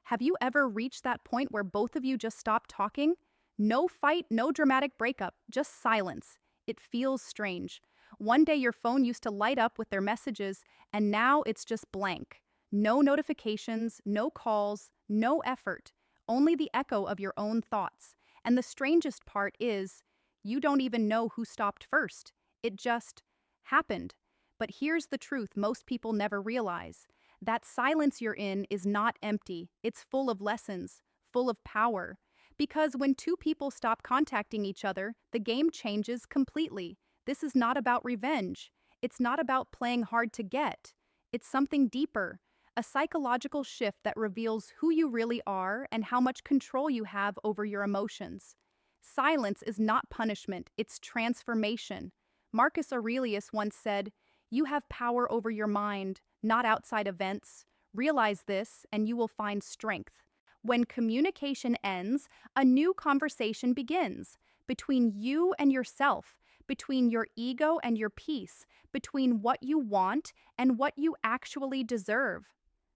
Have you ever reached that point where both of you just stop talking? No fight, no dramatic breakup, just silence. It feels strange. One day your phone used to light up with their messages, and now it's just blank. No notifications, no calls, no effort, only the echo of your own thoughts. And the strangest part is, you don't even know who stopped first. It just happened. But here's the truth most people never realize. That silence you're in is not empty. It's full of lessons, full of power. Because when two people stop contacting each other, the game changes completely. This is not about revenge. It's not about playing hard to get. It's something deeper, a psychological shift that reveals who you really are and how much control you have over your emotions. Silence is not punishment, it's transformation. Marcus Aurelius once said, "You have power over your mind, not outside events. Realize this, and you will find strength." When communication ends, a new conversation begins between you and yourself, between your ego and your peace, between what you want and what you actually deserve.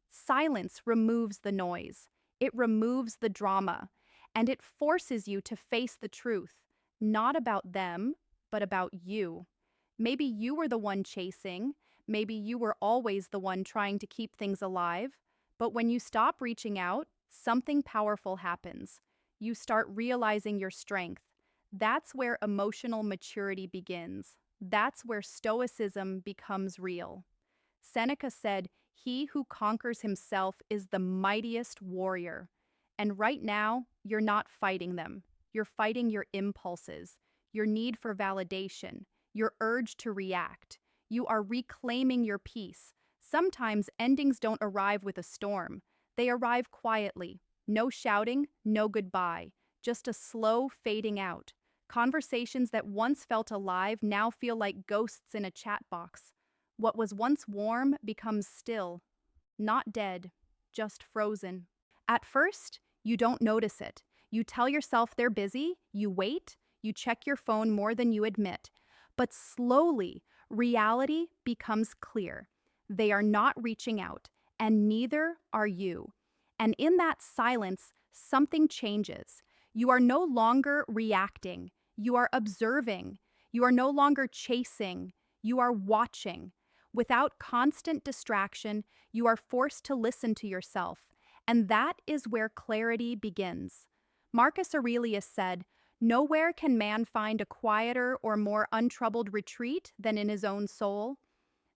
Silence removes the noise, it removes the drama, and it forces you to face the truth, not about them, but about you. Maybe you were the one chasing, maybe you were always the one trying to keep things alive, but when you stop reaching out, something powerful happens. You start realizing your strength. That's where emotional maturity begins. That's where Stoicism becomes real. Seneca said, "He who conquers himself is the mightiest warrior." And right now, you're not fighting them. You're fighting your impulses, your need for validation, your urge to react. You are reclaiming your peace. Sometimes endings don't arrive with a storm. They arrive quietly. No shouting, no goodbye. Just a slow fading out. Conversations that once felt alive now feel like ghosts in a chat box. What was once warm becomes still. Not dead, just frozen. At first, you don't notice it. You tell yourself they're busy, you wait, you check your phone more than you admit. But slowly, reality becomes clear. They are not reaching out, and neither are you. And in that silence, something changes. You are no longer reacting. You are observing. You are no longer chasing. You are watching. Without constant distraction, you are forced to listen to yourself. And that is where clarity begins. Marcus Aurelius said, "Nowhere can man find a quieter or more untroubled retreat than in his own soul."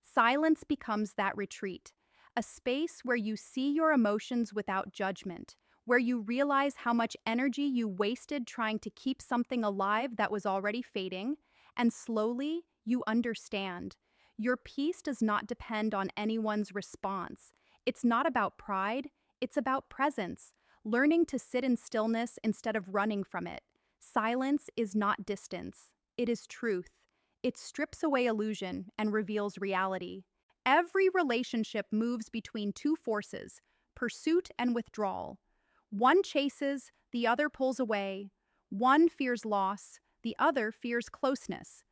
Silence becomes that retreat, a space where you see your emotions without judgment, where you realize how much energy you wasted trying to keep something alive that was already fading, and slowly you understand. Your peace does not depend on anyone's response. It's not about pride, it's about presence, learning to sit in stillness instead of running from it. Silence is not distance, it is truth. It strips away illusion and reveals reality. Every relationship moves between two forces, pursuit and withdrawal. One chases, the other pulls away. One fears loss, the other fears closeness.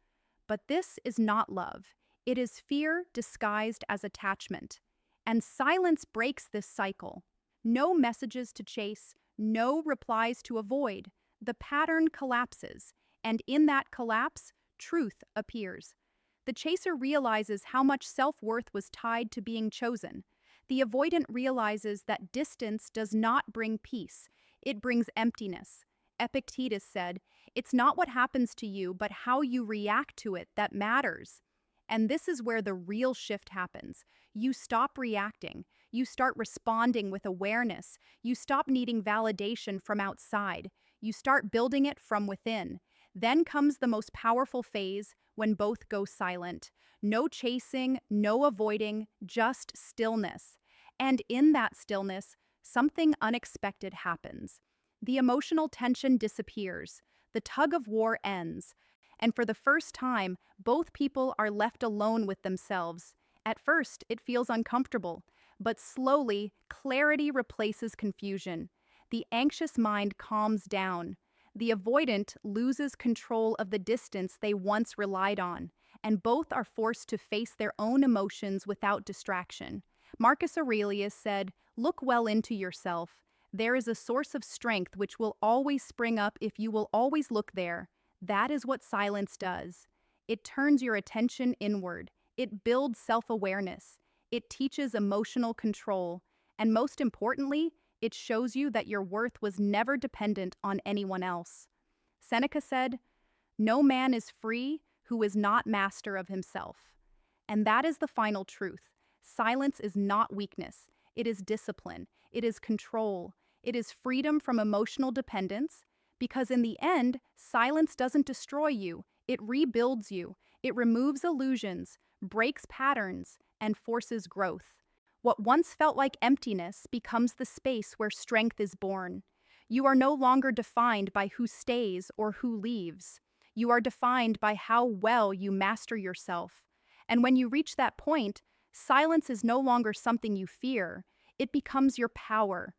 But this is not love. It is fear disguised as attachment. And silence breaks this cycle. No messages to chase, no replies to avoid. The pattern collapses, and in that collapse, truth appears. The chaser realizes how much self-worth was tied to being chosen. The avoidant realizes that distance does not bring peace. It brings emptiness. Epictetus said, "It's not what happens to you, but how you react to it that matters." And this is where the real shift happens. You stop reacting. You start responding with awareness. You stop needing validation from outside. You start building it from within. Then comes the most powerful phase, when both go silent. No chasing, no avoiding, just stillness. And in that stillness, something unexpected happens. The emotional tension disappears. The tug of war ends. And for the first time, both people are left alone with themselves. At first, it feels uncomfortable, but slowly, clarity replaces confusion. The anxious mind calms down. The avoidant loses control of the distance they once relied on, and both are forced to face their own emotions without distraction. Marcus Aurelius said, "Look well into yourself. There is a source of strength which will always spring up if you will always look there. That is what silence does. It turns your attention inward. It builds self-awareness. It teaches emotional control. And most importantly, it shows you that your worth was never dependent on anyone else. Seneca said, "No man is free who is not master of himself." And that is the final truth. Silence is not weakness. It is discipline. It is control. It is freedom from emotional dependence, because in the end, silence doesn't destroy you. It rebuilds you. It removes illusions, breaks patterns, and forces growth. What once felt like emptiness becomes the space where strength is born. You are no longer defined by who stays or who leaves. You are defined by how well you master yourself. And when you reach that point, silence is no longer something you fear. It becomes your power.